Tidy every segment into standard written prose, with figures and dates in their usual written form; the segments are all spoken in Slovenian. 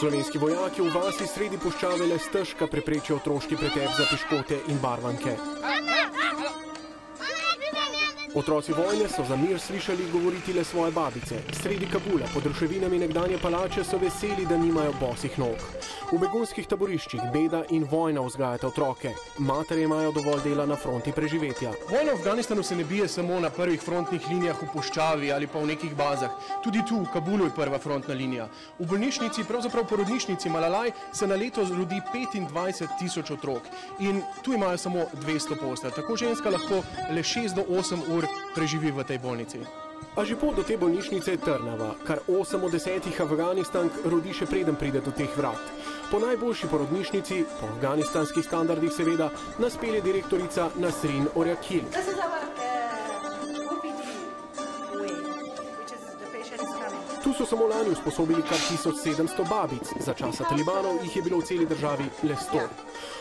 Slovenski vojaki v vasi sredi puščave le stežka preprečijo otroški pretep za piškote in barvanke. Otroci vojne so za mir slišali govoriti le svoje babice. Sredi Kabula, pod ruševinami nekdanje palače, so veseli, da nimajo bosih nog. V begunskih taboriščih beda in vojna vzgajata otroke. Matere imajo dovolj dela na fronti preživetja. Vojna v Afganistanu se ne bije samo na prvih frontnih linijah v puščavi ali pa v nekih bazah. Tudi tu, v Kabulu, je prva frontna linija. V bolnišnici, pravzaprav porodnišnici Malalaj, se na leto rodi 25.000 otrok. In tu imajo samo 200 postelj. Tako ženska lahko le 6 do 8 ur preživi v tej bolnici. A že pot do te bolnišnice je trnava. Kar 8 od 10 Afganistank rodi še preden pride do teh vrat. Po najboljši porodnišnici, po afganistanskih standardih seveda, nas pelje direktorica Nasrin Oryakil. Tu so samo lani usposobili kar 1700 babic, za časa talibanov jih je bilo v celi državi le 100.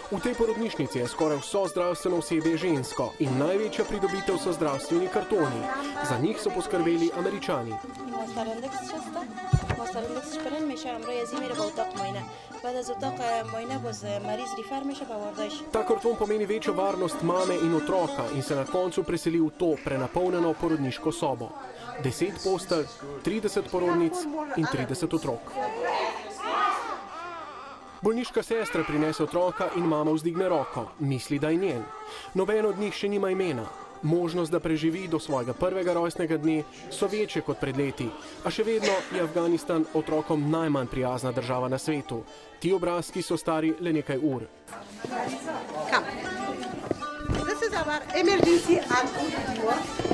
V tej porodnišnici je skoraj vso zdravstveno osebje žensko in največja pridobitev so zdravstveni kartoni. Za njih so poskrbeli Američani. Ta karton pomeni večjo varnost mame in otroka in se na koncu preseli v to prenapolnjeno porodniško sobo. 10 postelj, 30 porodnic in 30 otrok. Bolniška sestra prinese otroka in mama vzdigne roko, misli, da je njen. Noben od njih še nima imena. Možnost, da preživi do svojega prvega rojstnega dne, so večje kot pred leti. A še vedno je Afganistan otrokom najmanj prijazna država na svetu. Ti obrazki so stari le nekaj ur.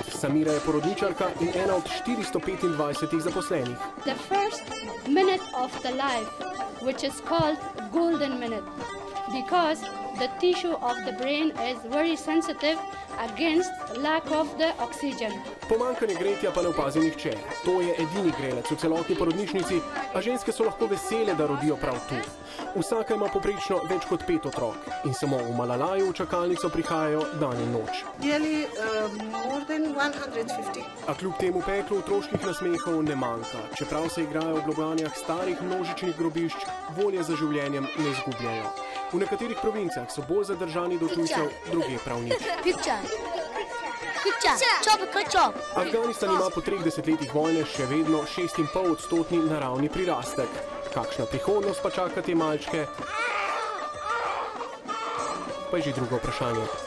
Samira je porodničarka in ena od 425 zaposlenih. The first minute of the life, which is called golden minute, because the tissue of the brain is very sensitive against lack of the oxygen. Pomanjkanje gretja pa ne opazi nihče. To je edini grelec v celotni porodnišnici, a ženske so lahko vesele, da rodijo prav tu. Vsaka ima poprečno več kot 5 otrok in samo v Malalaju v čakalnico prihajajo dan in noč. A kljub temu peklu otroških nasmehov ne manjka. Čeprav se igrajo v globanjah starih množičnih grobišč, volje za življenjem ne izgubljajo. V nekaterih provincah so bolj zadržani do tujcev, drugje prav nič. Afganistan ima po 3 desetletjih vojne še vedno 6,5% naravni prirastek. Kakšna prihodnost pa čaka te malčke, pa je že drugo vprašanje.